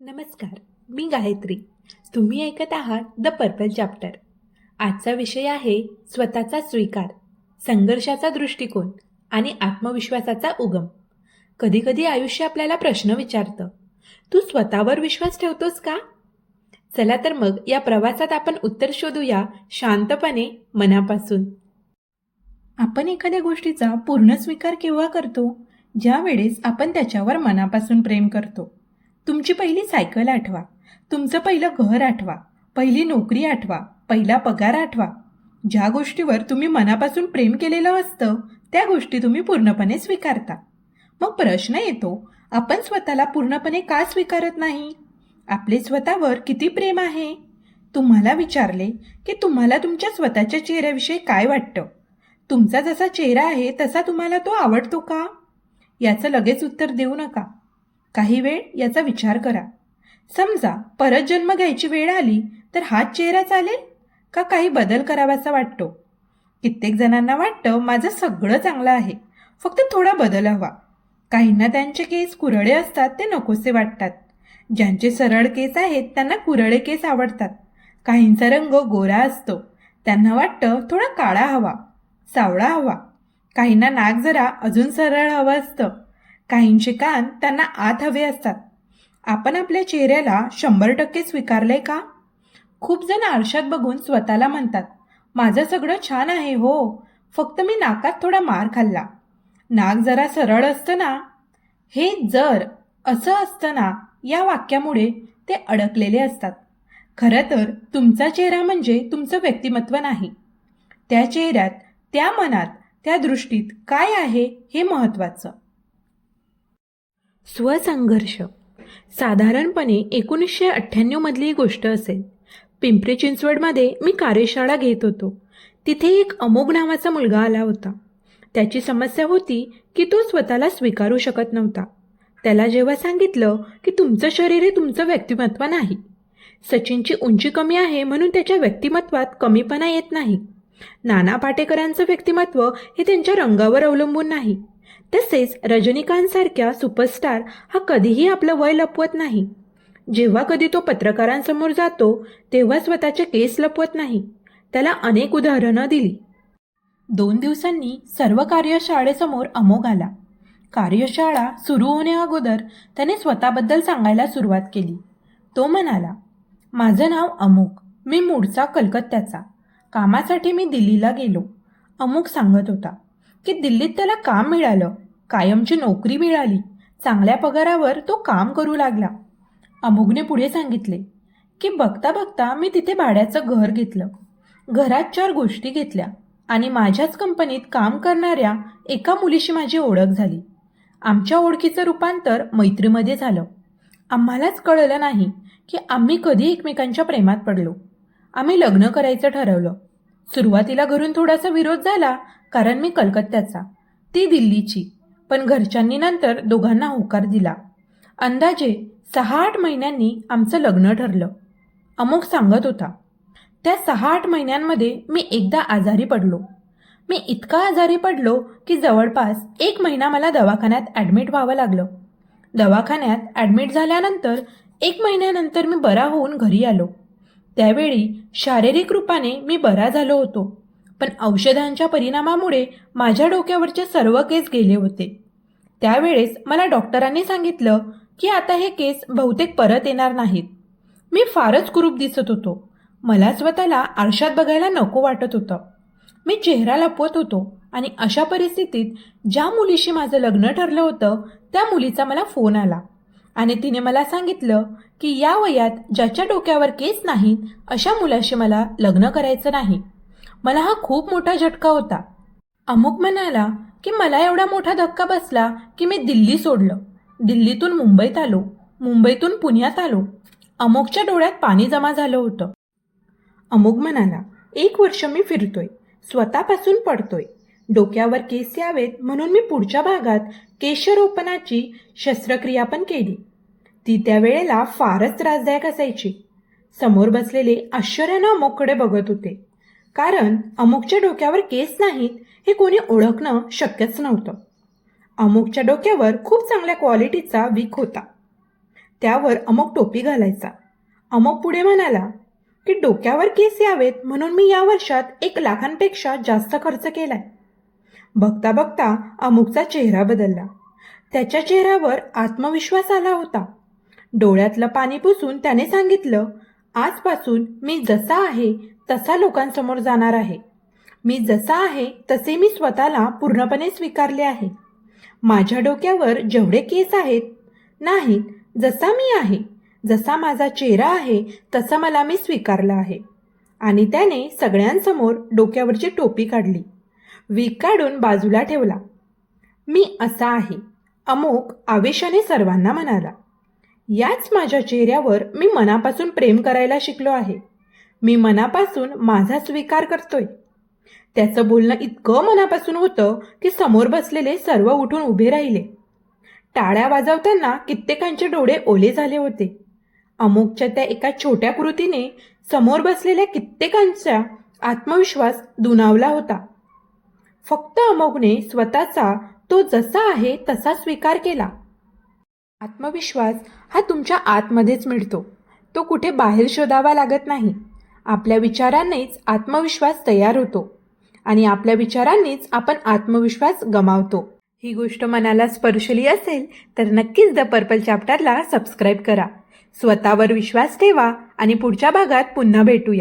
नमस्कार. मी गायत्री. तुम्ही ऐकत आहात द पर्पल चॅप्टर. आजचा विषय आहे स्वतःचा स्वीकार, संघर्षाचा दृष्टिकोन आणि आत्मविश्वासाचा उगम. कधीकधी आयुष्य आपल्याला प्रश्न विचारतं, तू स्वतःवर विश्वास ठेवतोस का? चला तर मग या प्रवासात आपण उत्तर शोधूया, शांतपणे, मनापासून. आपण एखाद्या गोष्टीचा पूर्ण स्वीकार केव्हा करतो? ज्या वेळेस आपण त्याच्यावर मनापासून प्रेम करतो. तुमची पहिली सायकल आठवा, तुमचं पहिलं घर आठवा, पहिली नोकरी आठवा, पहिला पगार आठवा. ज्या गोष्टीवर तुम्ही मनापासून प्रेम केलेलं असतं त्या गोष्टी तुम्ही पूर्णपणे स्वीकारता. मग प्रश्न येतो, आपण स्वतःला पूर्णपणे का स्वीकारत नाही? आपले स्वतःवर किती प्रेम आहे? तुम्हाला विचारले की तुम्हाला तुमच्या स्वतःच्या चेहऱ्याविषयी काय वाटतं? तुमचा जसा चेहरा आहे तसा तुम्हाला तो आवडतो का? याचं लगेच उत्तर देऊ नका. काही वेळ याचा विचार करा. समजा परत जन्म घ्यायची वेळ आली तर हाच चेहरा चालेल का काही बदल करावासा वाटतो? कित्येक जणांना वाटतं माझं सगळं चांगलं आहे, फक्त थोडा बदल हवा. काहींना त्यांचे केस कुरळे असतात ते नकोसे वाटतात. ज्यांचे सरळ केस आहेत त्यांना कुरळे केस आवडतात. काहींचा रंग गोरा असतो, त्यांना वाटतं थोडा काळा हवा, सावळा हवा. काहींना नाक जरा अजून सरळ हवं असतं. काहींचे कान त्यांना आत हवे असतात. आपण आपल्या चेहऱ्याला 100% स्वीकारले का? खूप जण आरशात बघून स्वतःला म्हणतात, माझं सगळं छान आहे हो, फक्त मी नाकात थोडा मार खाल्ला. नाक जरा सरळ असतं ना. हे जर असं असतं ना या वाक्यामुळे ते अडकलेले असतात. खरं तर तुमचा चेहरा म्हणजे तुमचं व्यक्तिमत्व नाही. त्या चेहऱ्यात, त्या मनात, त्या दृष्टीत काय आहे हे महत्त्वाचं. स्वसंघर्ष. साधारणपणे 1998 मधली गोष्ट असेल. पिंपरी चिंचवडमध्ये मी कार्यशाळा घेत होतो. तिथे एक अमोघ नावाचा मुलगा आला होता. त्याची समस्या होती की तो स्वतःला स्वीकारू शकत नव्हता. त्याला जेव्हा सांगितलं की तुमचं शरीर हे तुमचं व्यक्तिमत्व नाही, सचिनची उंची कमी आहे म्हणून त्याच्या व्यक्तिमत्वात कमीपणा येत नाही, नाना पाटेकरांचं व्यक्तिमत्व हे त्यांच्या रंगावर अवलंबून नाही, तसेच रजनीकांतसारख्या सुपरस्टार हा कधीही आपलं वय लपवत नाही, जेव्हा कधी तो पत्रकारांसमोर जातो तेव्हा स्वतःचे केस लपवत नाही, त्याला अनेक उदाहरणं दिली. 2 दिवसांनी सर्व कार्यशाळेसमोर अमोघ आला. कार्यशाळा सुरू होण्याअगोदर त्याने स्वतःबद्दल सांगायला सुरुवात केली. तो म्हणाला, माझं नाव अमोघ, मी मूळचा कलकत्त्याचा, कामासाठी मी दिल्लीला गेलो. अमोघ सांगत होता की दिल्लीत त्याला काम मिळालं, कायमची नोकरी मिळाली, चांगल्या पगारावर तो काम करू लागला. अमोघने पुढे सांगितले की बघता बघता मी तिथे भाड्याचं घर घेतलं. घरात 4 गोष्टी घेतल्या आणि माझ्याच कंपनीत काम करणाऱ्या एका मुलीशी माझी ओळख झाली. आमच्या ओळखीचं रूपांतर मैत्रीमध्ये झालं. आम्हालाच कळलं नाही की आम्ही कधी एकमेकांच्या प्रेमात पडलो. आम्ही लग्न करायचं ठरवलं. सुरुवातीला घरून थोडासा विरोध झाला, कारण मी कलकत्त्याचा, ती दिल्लीची, पण घरच्यांनी नंतर दोघांना होकार दिला. अंदाजे 6-8 महिन्यांनी आमचं लग्न ठरलं. अमोघ सांगत होता, त्या 6-8 महिन्यांमध्ये मी एकदा आजारी पडलो. मी इतका आजारी पडलो की जवळपास 1 महिना मला दवाखान्यात ॲडमिट व्हावं लागलं. दवाखान्यात ॲडमिट झाल्यानंतर 1 महिन्यानंतर मी बरा होऊन घरी आलो. त्यावेळी शारीरिक रूपाने मी बरा झालो होतो, पण औषधांच्या परिणामामुळे माझ्या डोक्यावरचे सर्व केस गेले होते. त्यावेळेस मला डॉक्टरांनी सांगितलं की आता हे केस बहुतेक परत येणार नाहीत. मी फारच कुरूप दिसत होतो. मला स्वतःला आरशात बघायला नको वाटत होतं. मी चेहरा लपवत होतो आणि अशा परिस्थितीत ज्या मुलीशी माझं लग्न ठरलं होतं त्या मुलीचा मला फोन आला आणि तिने मला सांगितलं की या वयात ज्याच्या डोक्यावर केस नाहीत अशा मुलाशी मला लग्न करायचं नाही. मला हा खूप मोठा झटका होता. अमोघ म्हणाला की मला एवढा मोठा धक्का बसला की मी दिल्ली सोडलं. दिल्लीतून मुंबईत आलो, मुंबईतून पुण्यात आलो. अमोघच्या डोळ्यात पाणी जमा झालं होतं. अमोघ म्हणाला, 1 वर्ष मी फिरतोय, स्वतःपासून पडतोय. डोक्यावर केस यावेत म्हणून मी पुढच्या भागात केशरोपणाची शस्त्रक्रिया पण केली. ती त्यावेळेला फारच त्रासदायक असायची. समोर बसलेले आश्चर्यानं अमोघकडे बघत होते, कारण अमोघच्या डोक्यावर केस नाहीत हे कोणी ओळखणं शक्यच नव्हतं. अमोघच्या डोक्यावर खूप चांगल्या क्वालिटीचा विग होता. त्यावर अमोक टोपी घालायचा. अमोक पुढे म्हणाला की डोक्यावर केस यावेत म्हणून मी या वर्षात 1,00,000पेक्षा जास्त खर्च केलाय. बघता बघता अमुकचा चेहरा बदलला. त्याच्या चेहऱ्यावर आत्मविश्वास आला होता. डोळ्यातलं पाणी पुसून त्याने सांगितलं, आजपासून मी जसा आहे तसा लोकांसमोर जाणार आहे. मी जसा आहे तसे मी स्वतःला पूर्णपणे स्वीकारले आहे. माझ्या डोक्यावर जेवढे केस आहेत नाहीत, जसा मी आहे, जसा माझा चेहरा आहे तसा मला मी स्वीकारला आहे. आणि त्याने सगळ्यांसमोर डोक्यावरची टोपी काढली. वीक काढून बाजूला ठेवला. मी असा आहे, अमोक आवेशाने सर्वांना म्हणाला. याच माझ्या चेहऱ्यावर मी मनापासून प्रेम करायला शिकलो आहे. मी मनापासून माझा स्वीकार करतोय. त्याचं बोलणं इतकं मनापासून होतं की समोर बसलेले सर्व उठून उभे राहिले. टाळ्या वाजवताना कित्येकांचे डोळे ओले झाले होते. अमोकच्या त्या एका छोट्या कृतीने समोर बसलेल्या कित्येकांचा आत्मविश्वास दुणावला होता. फक्त अमोकने स्वतःचा तो जसा आहे तसा स्वीकार केला. आत्मविश्वास हा तुमच्या आतमध्येच मिळतो. तो कुठे बाहेर शोधावा लागत नाही. आपल्या विचारांनीच आत्मविश्वास तयार होतो आणि आपल्या विचारांनीच आपण आत्मविश्वास गमावतो. ही गोष्ट मनाला स्पर्शली असेल तर नक्कीच द पर्पल चॅप्टरला सबस्क्राईब करा. स्वतःवर विश्वास ठेवा आणि पुढच्या भागात पुन्हा भेटूया.